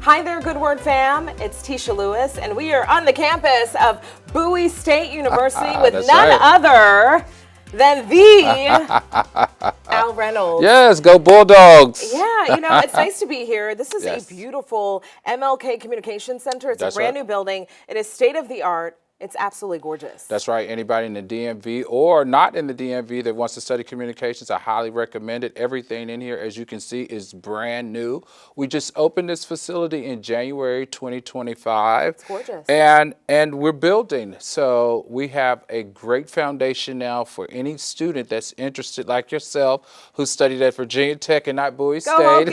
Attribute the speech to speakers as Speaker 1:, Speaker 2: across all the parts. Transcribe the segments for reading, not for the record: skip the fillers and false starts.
Speaker 1: Hi there, Good Word fam. It's Tisha Lewis, and we are on the campus of Bowie State University with none other than the Al Reynolds.
Speaker 2: Yes, go Bulldogs.
Speaker 1: Yeah, you know, it's nice to be here. This is a beautiful MLK Communication Center. It's a brand new building. It is state of the art. It's absolutely gorgeous.
Speaker 2: That's right. Anybody in the DMV or not in the DMV that wants to study communications, I highly recommend it. Everything in here, as you can see, is brand new. We just opened this facility in January 2025.
Speaker 1: It's gorgeous.
Speaker 2: And we're building. So we have a great foundation now for any student that's interested, like yourself, who studied at Virginia Tech and not Bowie State,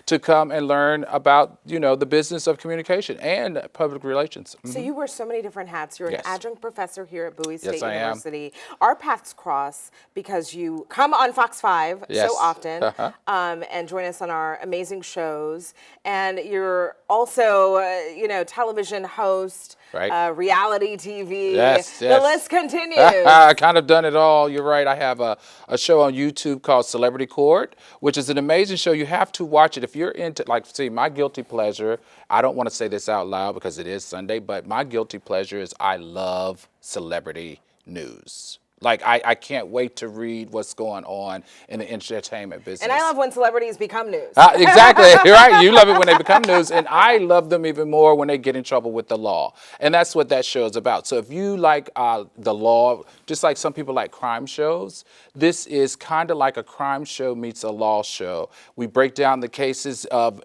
Speaker 2: to come and learn about, you know, the business of communication and public relations.
Speaker 1: So you wear so many different hats. You're an adjunct professor here at Bowie State University.
Speaker 2: I am.
Speaker 1: Our paths cross because you come on Fox 5 so often and join us on our amazing shows. And you're also, you know, television host, reality TV. The list continues.
Speaker 2: I kind of done it all. You're right. I have a show on YouTube called Celebrity Court, which is an amazing show. You have to watch it if you're into, like, see, my guilty pleasure. I don't want to say this out loud because it is Sunday, but my guilty pleasure is I love celebrity news. Like, I can't wait to read what's going on in the entertainment business.
Speaker 1: And I love when celebrities become news.
Speaker 2: Exactly. You're right. You love it when they become news. And I love them even more when they get in trouble with the law. And that's what that show is about. So if you like the law, just like some people like crime shows, this is kind of like a crime show meets a law show. We break down the cases of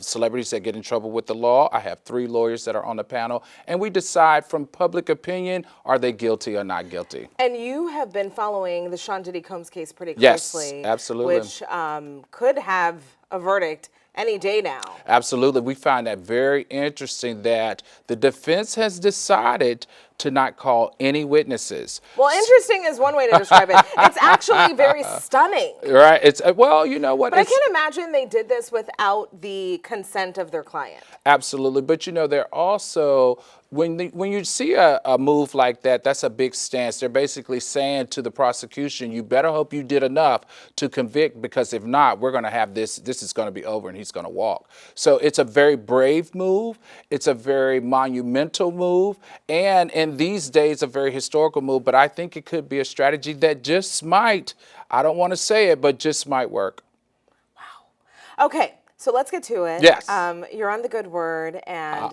Speaker 2: celebrities that get in trouble with the law. I have 3 lawyers that are on the panel. And we decide from public opinion, are they guilty or not guilty?
Speaker 1: And you have been following the Sean Diddy Combs case pretty closely.
Speaker 2: Yes, absolutely.
Speaker 1: Which could have a verdict any day now.
Speaker 2: Absolutely. We find that very interesting that the defense has decided to not call any witnesses.
Speaker 1: Well, interesting is one way to describe it. It's actually very stunning.
Speaker 2: Right. It's well, you know what?
Speaker 1: But I can't imagine they did this without the consent of their client.
Speaker 2: Absolutely. But, you know, they're also, when you see a move like that, that's a big stance. They're basically saying to the prosecution, you better hope you did enough to convict, because if not, we're going to have this is going to be over and he's going to walk. So it's a very brave move. It's a very monumental move. And in these days, a very historical move. But I think it could be a strategy that just might, I don't want to say it, but just might work.
Speaker 1: Wow. Okay. So let's get to it.
Speaker 2: Yes.
Speaker 1: You're on the Good Word, and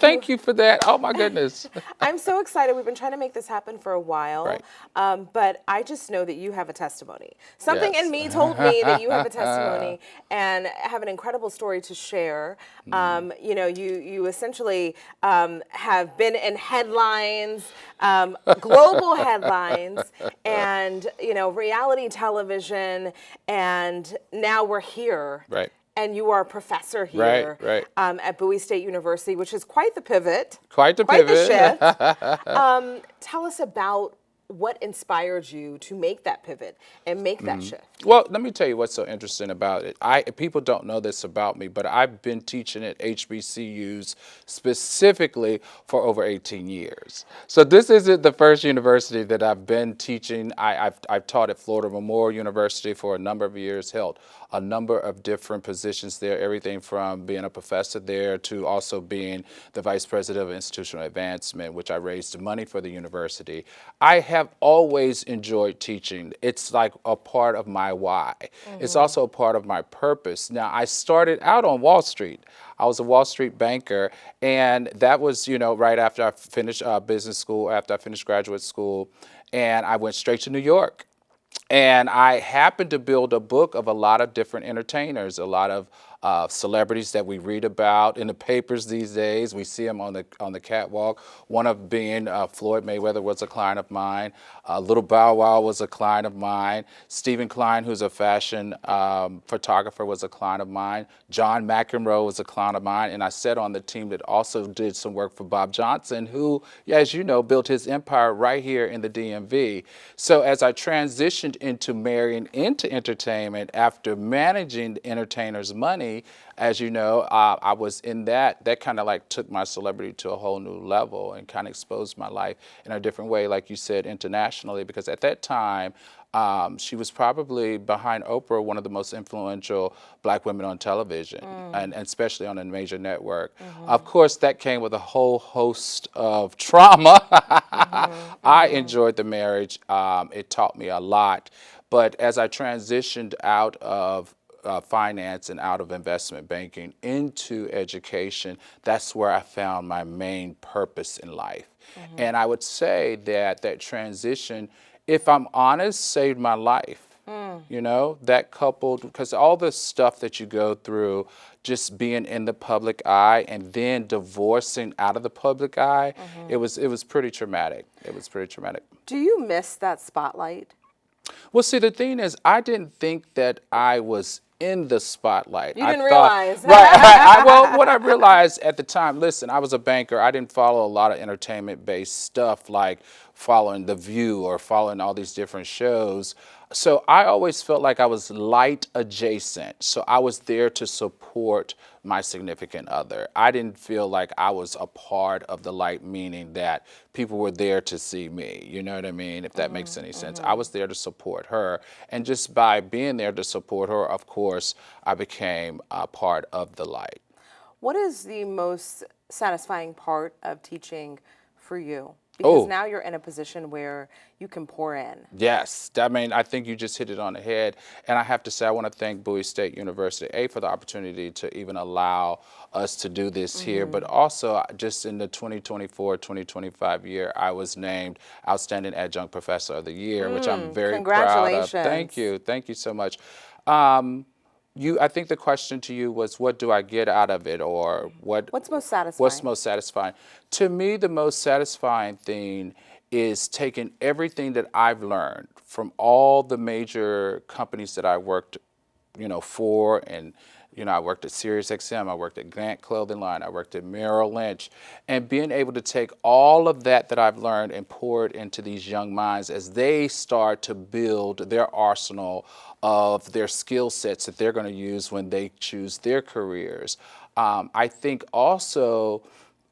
Speaker 2: thank you for that. Oh my goodness.
Speaker 1: I'm so excited. We've been trying to make this happen for a while, but I just know that you have a testimony. Something in me told me that you have a testimony and have an incredible story to share. You know, you essentially have been in headlines, global headlines, and you know, reality television, and now we're here.
Speaker 2: Right.
Speaker 1: And you are a professor here at Bowie State University, which is quite the pivot.
Speaker 2: Quite the
Speaker 1: shift. Tell us about what inspired you to make that pivot and make that shift.
Speaker 2: Well, let me tell you what's so interesting about it. People don't know this about me, but I've been teaching at HBCUs specifically for over 18 years. So this isn't the first university that I've been teaching. I've taught at Florida Memorial University for a number of years, held a number of different positions there, everything from being a professor there to also being the vice president of institutional advancement, which I raised money for the university. I have always enjoyed teaching. It's like a part of my why. It's also a part of my purpose. Now, I started out on Wall Street. I was a Wall Street banker, and that was, you know, right after I finished business school, after I finished graduate school, and I went straight to New York. And I happened to build a book of a lot of different entertainers, a lot of celebrities that we read about in the papers these days. We see them on the catwalk. One of being Floyd Mayweather was a client of mine. Little Bow Wow was a client of mine. Stephen Klein, who's a fashion photographer, was a client of mine. John McEnroe was a client of mine. And I sat on the team that also did some work for Bob Johnson, who, as you know, built his empire right here in the DMV. So as I transitioned into marrying into entertainment after managing the entertainers' money, 20, as you know, I was in that kind of like took my celebrity to a whole new level and kind of exposed my life in a different way, like you said, internationally, because at that time, she was probably, behind Oprah, one of the most influential black women on television, and especially on a major network. Of course, that came with a whole host of trauma. I enjoyed the marriage. It taught me a lot. But as I transitioned out of finance and out of investment banking into education, that's where I found my main purpose in life. And I would say that that transition, if I'm honest, saved my life. You know, that coupled, because all the stuff that you go through, just being in the public eye and then divorcing out of the public eye, it was pretty traumatic. It was pretty traumatic.
Speaker 1: Do you miss that spotlight?
Speaker 2: Well, see, the thing is, I didn't think that I was in the spotlight.
Speaker 1: You didn't realize.
Speaker 2: Right. Well, what I realized at the time, listen, I was a banker. I didn't follow a lot of entertainment-based stuff like following The View or following all these different shows. So I always felt like I was light adjacent. So I was there to support my significant other. I didn't feel like I was a part of the light, meaning that people were there to see me. You know what I mean? If that makes any sense. I was there to support her. And just by being there to support her, of course, I became a part of the light.
Speaker 1: What is the most satisfying part of teaching for you? Because now you're in a position where you can pour in.
Speaker 2: Yes. I mean, I think you just hit it on the head. And I have to say, I want to thank Bowie State University, for the opportunity to even allow us to do this here. But also, just in the 2024-2025 year, I was named Outstanding Adjunct Professor of the Year, which I'm very proud of. Thank you. Thank you so much. I think the question to you was, what do I get out of it, or
Speaker 1: what's most satisfying?
Speaker 2: What's most satisfying? To me, the most satisfying thing is taking everything that I've learned from all the major companies that I worked, for, and I worked at SiriusXM, I worked at Grant Clothing Line, I worked at Merrill Lynch, and being able to take all of that I've learned and pour it into these young minds as they start to build their arsenal of their skill sets that they're going to use when they choose their careers. I think also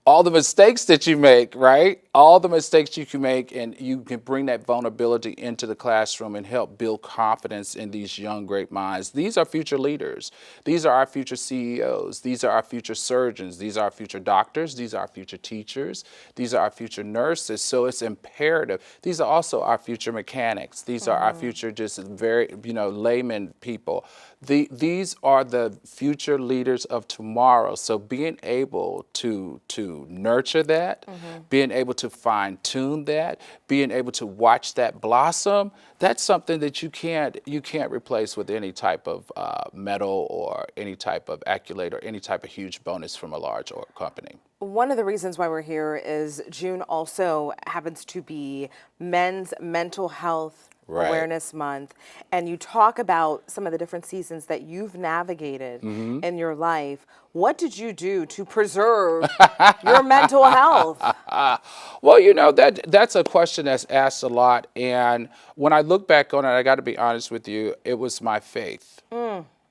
Speaker 2: all the mistakes that you make, right? All the mistakes you can make, and you can bring that vulnerability into the classroom and help build confidence in these young, great minds. These are future leaders. These are our future CEOs. These are our future surgeons. These are our future doctors. These are our future teachers. These are our future nurses. So it's imperative. These are also our future mechanics. These are our future just very, layman people. These are the future leaders of tomorrow. So being able to nurture that, being able to fine tune that, being able to watch that blossom, that's something that you can't replace with any type of medal or any type of accolade or any type of huge bonus from a large company.
Speaker 1: One of the reasons why we're here is June also happens to be Men's Mental Health Awareness Month, and you talk about some of the different seasons that you've navigated in your life. What did you do to preserve your mental health?
Speaker 2: Well, that's a question that's asked a lot, and when I look back on it, I got to be honest with you, it was my faith.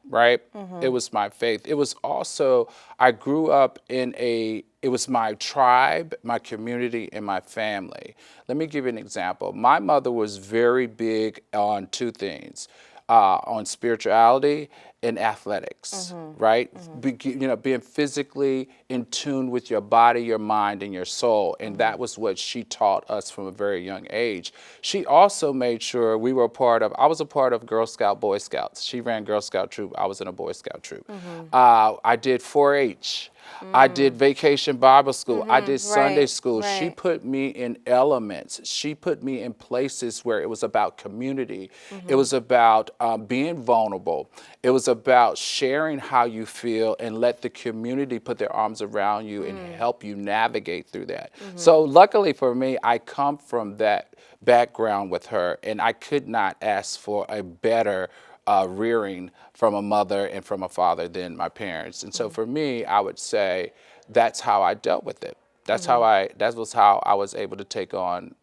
Speaker 2: Right? It was my faith. It was also, I grew up it was my tribe, my community, and my family. Let me give you an example. My mother was very big on two things, on spirituality and athletics, right? Being physically in tune with your body, your mind, and your soul. And that was what she taught us from a very young age. She also made sure I was a part of Girl Scout, Boy Scouts. She ran Girl Scout troop. I was in a Boy Scout troop. I did 4-H. I did vacation Bible school. I did Sunday school. She put me in elements. She put me in places where it was about community. It was about being vulnerable. It was about sharing how you feel and let the community put their arms around you and help you navigate through that. So luckily for me, I come from that background with her, and I could not ask for a better rearing from a mother and from a father than my parents. And so for me, I would say that's how I dealt with it. That was how I was able to take on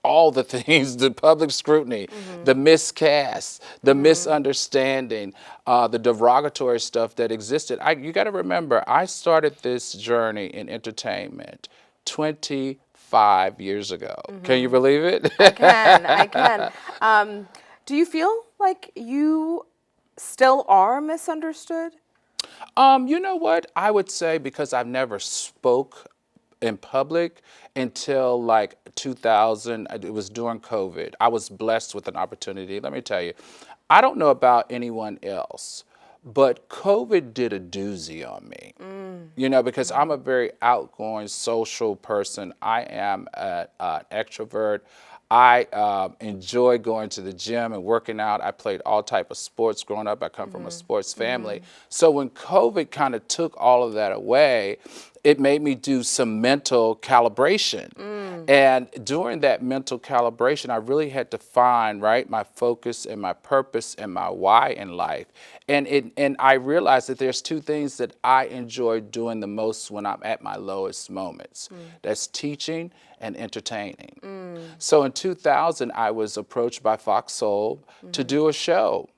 Speaker 2: all the things, the public scrutiny, the miscast, the misunderstanding, the derogatory stuff that existed. You got to remember, I started this journey in entertainment 25 years ago. Can you believe it?
Speaker 1: I can. Do you feel like you still are misunderstood?
Speaker 2: You know what? I would say because I've never spoke in public until like 2000. It was during COVID. I was blessed with an opportunity. Let me tell you, I don't know about anyone else, but COVID did a doozy on me. You know, because I'm a very outgoing social person. I am an extrovert. I enjoy going to the gym and working out. I played all type of sports growing up. I come from a sports family. So when COVID kind of took all of that away, it made me do some mental calibration. And during that mental calibration, I really had to find, right, my focus and my purpose and my why in life. And I realized that there's two things that I enjoy doing the most when I'm at my lowest moments. That's teaching and entertaining. So in 2000, I was approached by Fox Soul to do a show.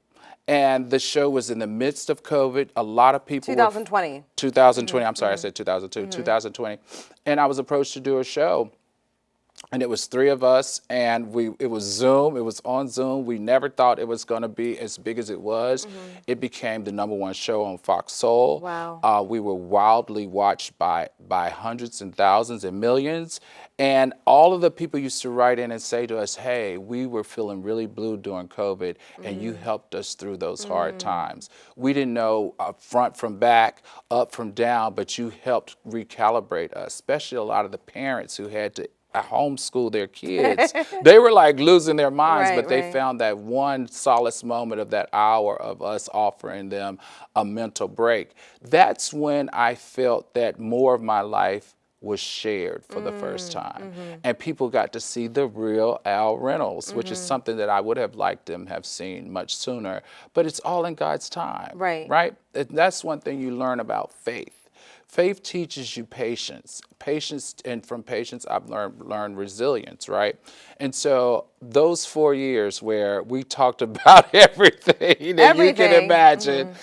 Speaker 2: And the show was in the midst of COVID. A lot of people
Speaker 1: 2020.
Speaker 2: 2020, I'm sorry, I said 2002, 2020. And I was approached to do a show. And it was 3 of us, and it was Zoom. It was on Zoom. We never thought it was going to be as big as it was. It became the #1 show on Fox Soul.
Speaker 1: Wow.
Speaker 2: We were wildly watched by hundreds and thousands and millions. And all of the people used to write in and say to us, hey, we were feeling really blue during COVID, and you helped us through those hard times. We didn't know front from back, up from down, but you helped recalibrate us, especially a lot of the parents who had to homeschool their kids. They were like losing their minds, but they found that one solace moment of that hour of us offering them a mental break. That's when I felt that more of my life was shared for the first time. And people got to see the real Al Reynolds, which is something that I would have liked them have seen much sooner. But it's all in God's time. Right? That's one thing you learn about faith. Faith teaches you patience. Patience, and from patience, I've learned resilience, right? And so those 4 years where we talked about everything that you can imagine,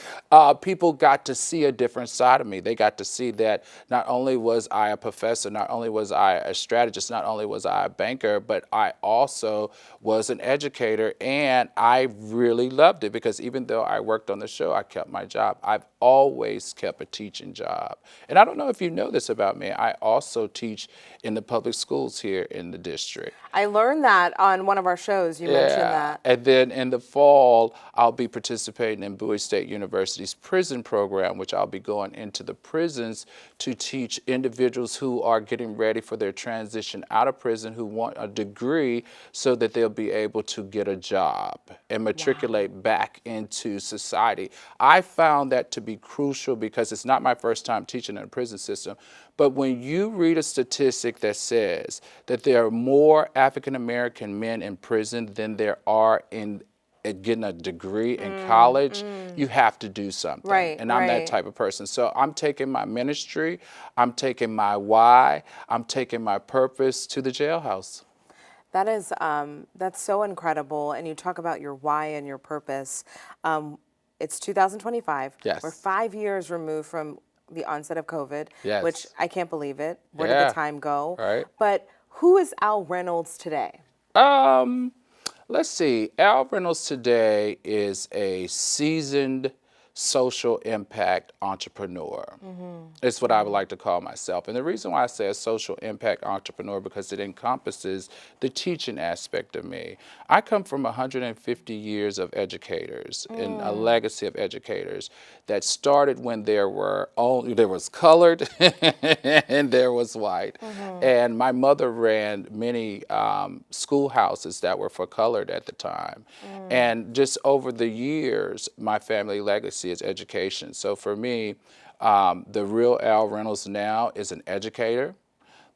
Speaker 2: people got to see a different side of me. They got to see that not only was I a professor, not only was I a strategist, not only was I a banker, but I also was an educator, and I really loved it because even though I worked on the show, I kept my job. I've always kept a teaching job. And I don't know if you know this about me, I also teach in the public schools here in the district.
Speaker 1: I learned that on one of our shows. You mentioned that.
Speaker 2: And then in the fall, I'll be participating in Bowie State University's prison program, which I'll be going into the prisons to teach individuals who are getting ready for their transition out of prison, who want a degree so that they'll be able to get a job and matriculate back into society. I found that to be crucial because it's not my first time teaching in a prison system, but when you read a statistic that says that there are more African American men in prison than there are in getting a degree in college, you have to do something. And I'm that type of person. So I'm taking my ministry, I'm taking my why, I'm taking my purpose to the jailhouse.
Speaker 1: That is, that's so incredible. And you talk about your why and your purpose. It's 2025.
Speaker 2: Yes.
Speaker 1: We're 5 years removed from the onset of COVID,
Speaker 2: Yes.
Speaker 1: which I can't believe it. Where did the time go?
Speaker 2: Right.
Speaker 1: But who is Al Reynolds today?
Speaker 2: Let's see. Al Reynolds today is a seasoned social impact entrepreneur. It's what I would like to call myself. And the reason why I say a social impact entrepreneur because it encompasses the teaching aspect of me. I come from 150 years of educators and a legacy of educators that started when there was colored and there was white. And my mother ran many schoolhouses that were for colored at the time. And just over the years, my family legacy is education. So for me, the real Al Reynolds now is an educator.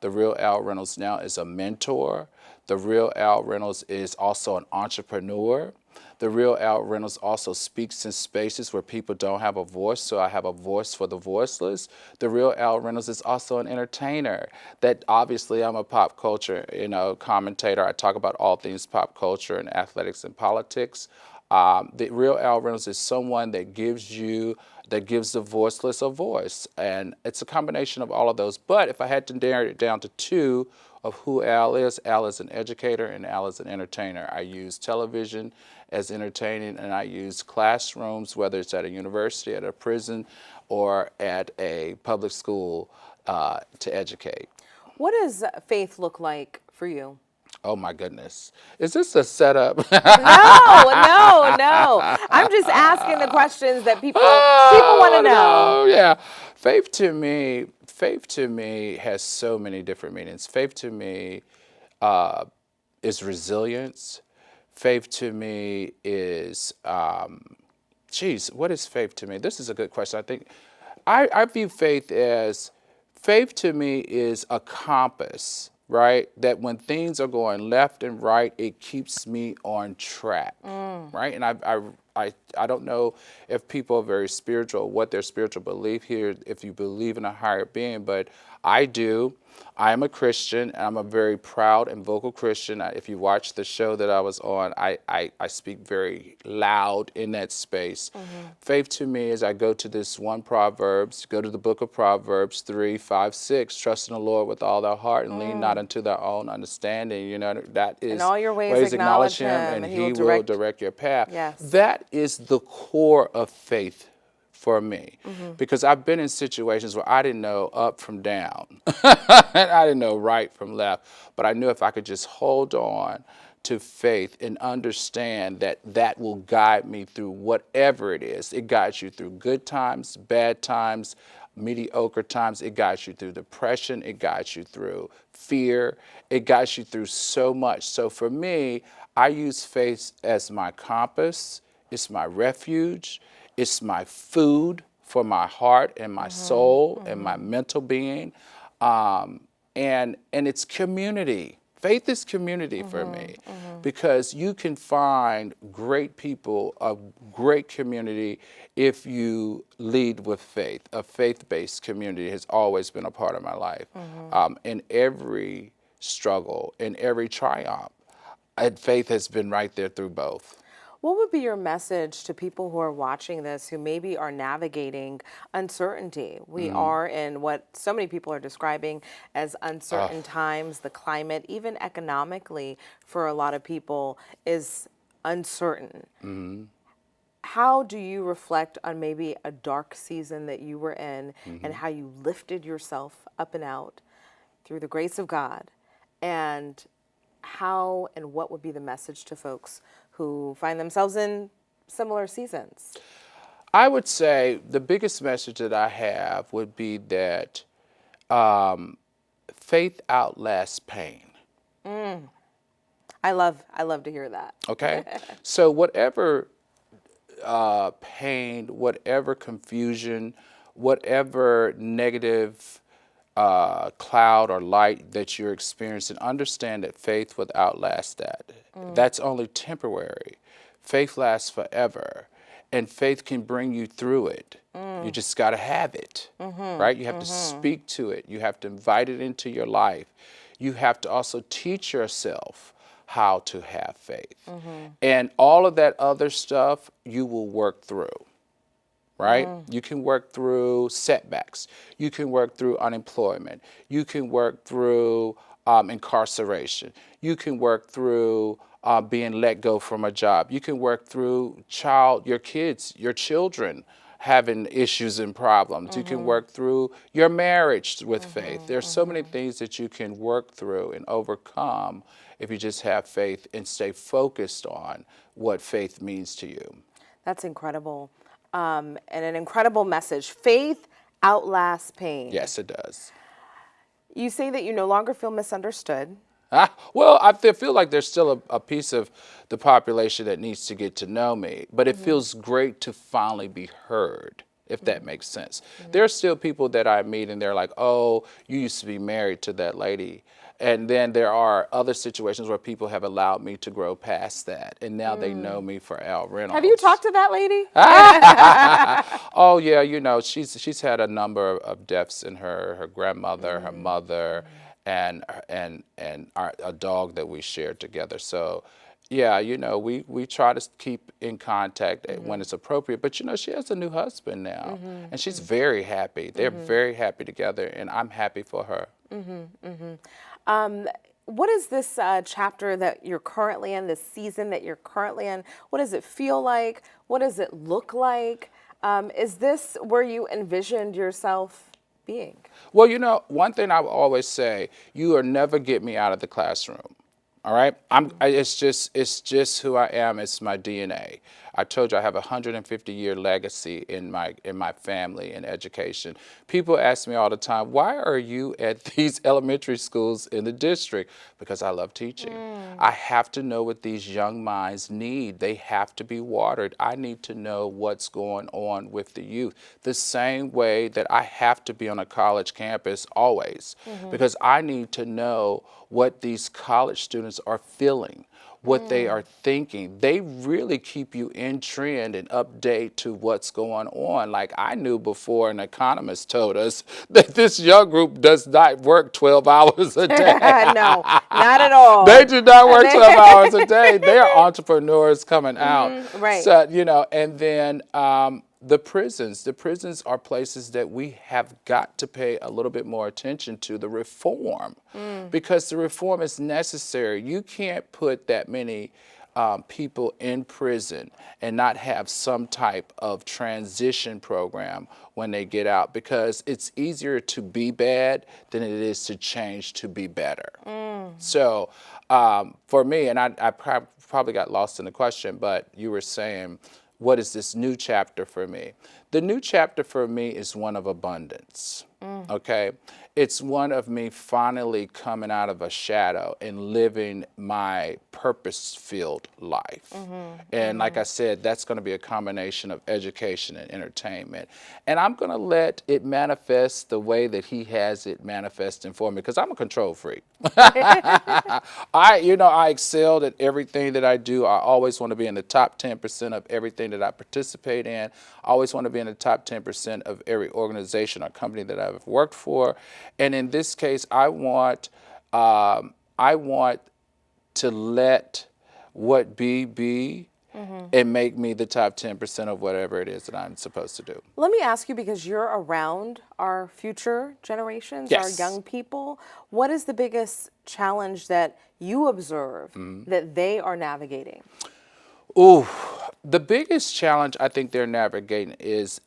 Speaker 2: The real Al Reynolds now is a mentor. The real Al Reynolds is also an entrepreneur. The real Al Reynolds also speaks in spaces where people don't have a voice, so I have a voice for the voiceless. The real Al Reynolds is also an entertainer. That obviously I'm a pop culture, commentator. I talk about all things pop culture and athletics and politics. The real Al Reynolds is someone that gives the voiceless a voice, and it's a combination of all of those. But if I had to narrow it down to two of who Al is an educator and Al is an entertainer. I use television as entertaining, and I use classrooms, whether it's at a university, at a prison, or at a public school, to educate.
Speaker 1: What does faith look like for you?
Speaker 2: Oh my goodness. Is this a setup?
Speaker 1: No. I'm just asking the questions that people want to know.
Speaker 2: No, yeah. Faith to me has so many different meanings. Faith to me is resilience. Faith to me is, what is faith to me? This is a good question. I think I view faith to me is a compass, right? That when things are going left and right, it keeps me on track, right? And I don't know if people are very spiritual, what their spiritual belief here, if you believe in a higher being, but I do. I am a Christian, and I'm a very proud and vocal Christian. If you watch the show that I was on, I speak very loud in that space. Faith to me is I go to this one Proverbs, go to the book of Proverbs 3:5-6, trust in the Lord with all thy heart and lean not unto thy own understanding. That is,
Speaker 1: in all your ways acknowledge him,
Speaker 2: and he will direct your path.
Speaker 1: Yes.
Speaker 2: That is the core of faith for me, because I've been in situations where I didn't know up from down, and I didn't know right from left, but I knew if I could just hold on to faith and understand that will guide me through whatever it is. It guides you through good times, bad times, mediocre times. It guides you through depression. It guides you through fear. It guides you through so much. So for me, I use faith as my compass. It's my refuge. It's my food for my heart and my soul and my mental being. And it's community. Faith is community for me, because you can find great people, a great community, if you lead with faith. A faith-based community has always been a part of my life. In every struggle, in every triumph, faith has been right there through both.
Speaker 1: What would be your message to people who are watching this who maybe are navigating uncertainty? We are in what so many people are describing as uncertain times. The climate, even economically, for a lot of people is uncertain. How do you reflect on maybe a dark season that you were in and how you lifted yourself up and out through the grace of God? And how and what would be the message to folks who find themselves in similar seasons?
Speaker 2: I would say the biggest message that I have would be that faith outlasts pain.
Speaker 1: I love to hear that.
Speaker 2: Okay? So whatever pain, whatever confusion, whatever negative cloud or light that you're experiencing, understand that faith would outlast that. That's only temporary. Faith lasts forever, and faith can bring you through it. You just got to have it, right? You have to speak to it. You have to invite it into your life. You have to also teach yourself how to have faith. And all of that other stuff you will work through. Right? You can work through setbacks. You can work through unemployment. You can work through incarceration. You can work through being let go from a job. You can work through your children having issues and problems. You can work through your marriage with faith. There's so many things that you can work through and overcome if you just have faith and stay focused on what faith means to you.
Speaker 1: That's incredible. And an incredible message. Faith outlasts pain.
Speaker 2: Yes, it does.
Speaker 1: You say that you no longer feel misunderstood.
Speaker 2: Well, I feel like there's still a piece of the population that needs to get to know me, but it feels great to finally be heard, if that makes sense. There are still people that I meet and they're like, oh, you used to be married to that lady. And then there are other situations where people have allowed me to grow past that. And now they know me for Al Reynolds.
Speaker 1: Have you talked to that lady?
Speaker 2: Oh, yeah, you know, she's had a number of deaths in her grandmother, her mother, and a dog that we shared together. So, yeah, you know, we try to keep in contact when it's appropriate. But, you know, she has a new husband now, and she's very happy. They're very happy together, and I'm happy for her.
Speaker 1: What is this chapter that you're currently in, this season that you're currently in? What does it feel like? What does it look like? Is this where you envisioned yourself being?
Speaker 2: Well, you know, one thing I will always say, you will never get me out of the classroom. All right, it's just who I am. It's my DNA. I told you I have a 150-year legacy in my family in education. People ask me all the time, why are you at these elementary schools in the district? Because I love teaching. I have to know what these young minds need. They have to be watered. I need to know what's going on with the youth. The same way that I have to be on a college campus always, because I need to know what these college students are feeling, what they are thinking. They really keep you in trend and update to what's going on. Like I knew before an economist told us that this young group does not work 12 hours a day.
Speaker 1: No, not at all.
Speaker 2: They do not work 12 hours a day. They are entrepreneurs coming out.
Speaker 1: Right.
Speaker 2: So, you know, and then the prisons are places that we have got to pay a little bit more attention to, the reform, because the reform is necessary. You can't put that many people in prison and not have some type of transition program when they get out, because it's easier to be bad than it is to change to be better. So for me, and I probably got lost in the question, but you were saying, what is this new chapter for me? The new chapter for me is one of abundance, okay? It's one of me finally coming out of a shadow and living my purpose-filled life. And like I said, that's going to be a combination of education and entertainment. And I'm going to let it manifest the way that he has it manifesting for me, because I'm a control freak. I excelled at everything that I do. I always want to be in the top 10% of everything that I participate in. I always want to be in the top 10% of every organization or company that I've worked for. And in this case, I want to let what be and make me the top 10% of whatever it is that I'm supposed to do.
Speaker 1: Let me ask you, because you're around our future generations, our young people, what is the biggest challenge that you observe that they are navigating?
Speaker 2: Ooh, the biggest challenge I think they're navigating is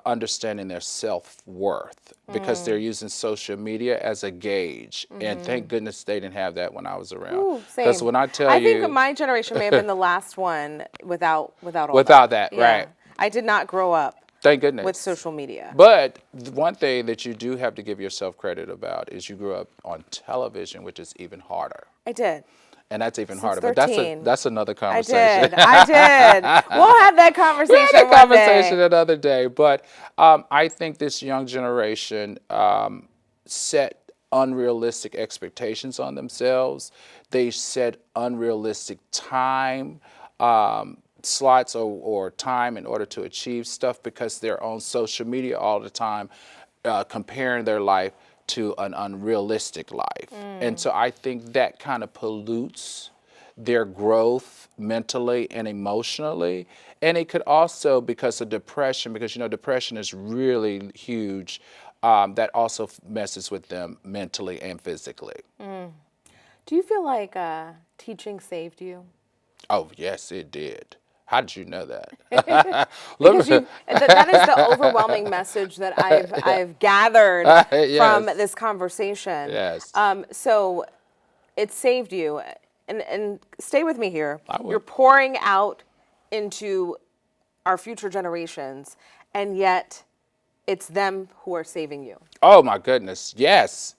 Speaker 2: understanding their self-worth, because they're using social media as a gauge. And thank goodness they didn't have that when I was around. Because when I tell you,
Speaker 1: I think my generation may have been the last one without
Speaker 2: that,
Speaker 1: Yeah.
Speaker 2: right?
Speaker 1: I did not grow up
Speaker 2: Thank goodness.
Speaker 1: with social media.
Speaker 2: But the one thing that you do have to give yourself credit about is you grew up on television, which is even harder.
Speaker 1: I did.
Speaker 2: And that's even
Speaker 1: Since
Speaker 2: harder.
Speaker 1: 13.
Speaker 2: But that's another conversation.
Speaker 1: I did. We'll have that conversation
Speaker 2: We'll have that
Speaker 1: one
Speaker 2: conversation
Speaker 1: day.
Speaker 2: another day. But I think this young generation set unrealistic expectations on themselves. They set unrealistic time slots or time in order to achieve stuff, because they're on social media all the time, comparing their life to an unrealistic life. And so I think that kind of pollutes their growth mentally and emotionally. And it could also, because of depression, because depression is really huge, that also messes with them mentally and physically.
Speaker 1: Do you feel like teaching saved you?
Speaker 2: Oh, yes, it did. How did you know that?
Speaker 1: Because that is the overwhelming message that I've gathered from this conversation.
Speaker 2: Yes.
Speaker 1: So it saved you, and stay with me here.
Speaker 2: I will.
Speaker 1: You're pouring out into our future generations, and yet it's them who are saving you.
Speaker 2: Oh my goodness, yes.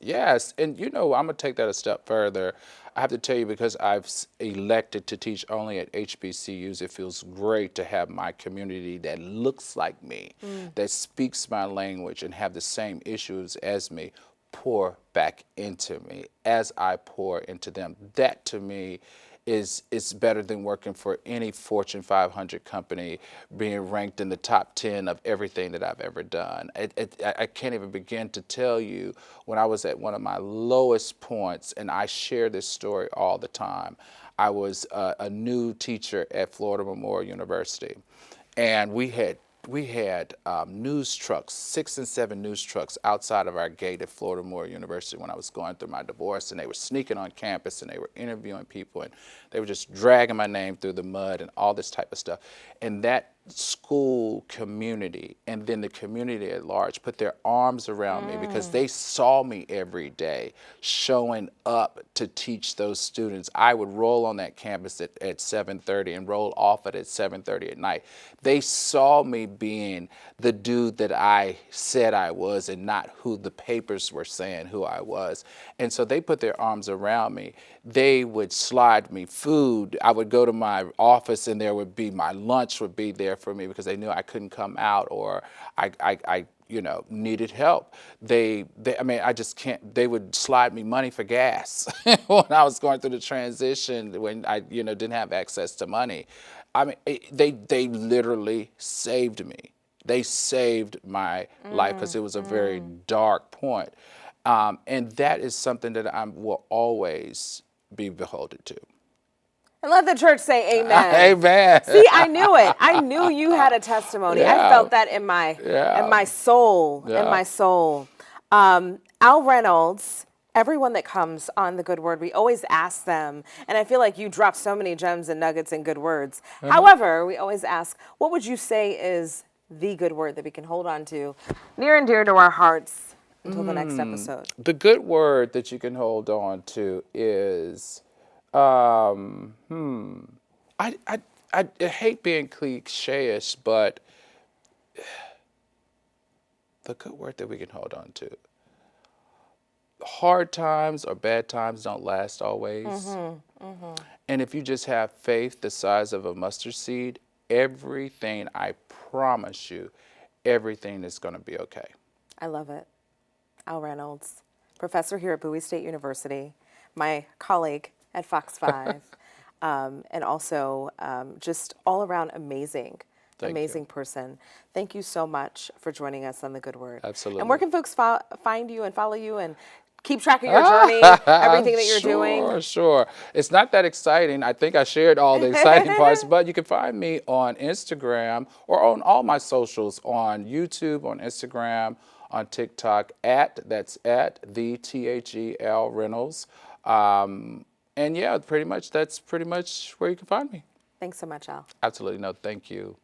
Speaker 2: And I'm gonna take that a step further. I have to tell you, because I've elected to teach only at HBCUs, it feels great to have my community that looks like me, that speaks my language and have the same issues as me, pour back into me as I pour into them. That to me is better than working for any Fortune 500 company, being ranked in the top 10 of everything that I've ever done. I can't even begin to tell you when I was at one of my lowest points, and I share this story all the time. I was a new teacher at Florida Memorial University, and we had news trucks, 6 and 7 news trucks outside of our gate at Florida Memorial University when I was going through my divorce, and they were sneaking on campus and they were interviewing people and they were just dragging my name through the mud and all this type of stuff. And that school community and then the community at large put their arms around me because they saw me every day showing up to teach those students. I would roll on that campus at 7:30 and roll off it at 7:30 at night. They saw me being the dude that I said I was and not who the papers were saying who I was. And so they put their arms around me. They would slide me food. I would go to my office and there would be, my lunch would be there for me because they knew I couldn't come out or I needed help. I mean, I just can't, they would slide me money for gas when I was going through the transition when I, didn't have access to money. I mean, they literally saved me. They saved my life because it was a very dark point. And that is something that I will always be beholden to.
Speaker 1: And let the church say amen.
Speaker 2: Amen.
Speaker 1: See, I knew it. I knew you had a testimony.
Speaker 2: Yeah.
Speaker 1: I felt that in my soul,
Speaker 2: Yeah.
Speaker 1: in my soul. Al Reynolds, everyone that comes on The Good Word, we always ask them, and I feel like you drop so many gems and nuggets and good words. However, we always ask, what would you say is the good word that we can hold on to near and dear to our hearts until the next episode?
Speaker 2: The good word that you can hold on to is, I hate being cliche-ish, but the good word that we can hold on to. Hard times or bad times don't last always. And if you just have faith the size of a mustard seed, everything, I promise you, everything is going to be okay.
Speaker 1: I love it. Al Reynolds, professor here at Bowie State University, my colleague at Fox 5, and also just all around amazing person. Thank you so much for joining us on The Good Word.
Speaker 2: Absolutely.
Speaker 1: And where can folks find you and follow you and keep track of your journey, everything that you're doing?
Speaker 2: Sure. It's not that exciting. I think I shared all the exciting parts, but you can find me on Instagram or on all my socials, on YouTube, on Instagram, on TikTok, that's at the THEL Reynolds. And yeah, that's pretty much where you can find me.
Speaker 1: Thanks so much, Al.
Speaker 2: Absolutely. No, thank you.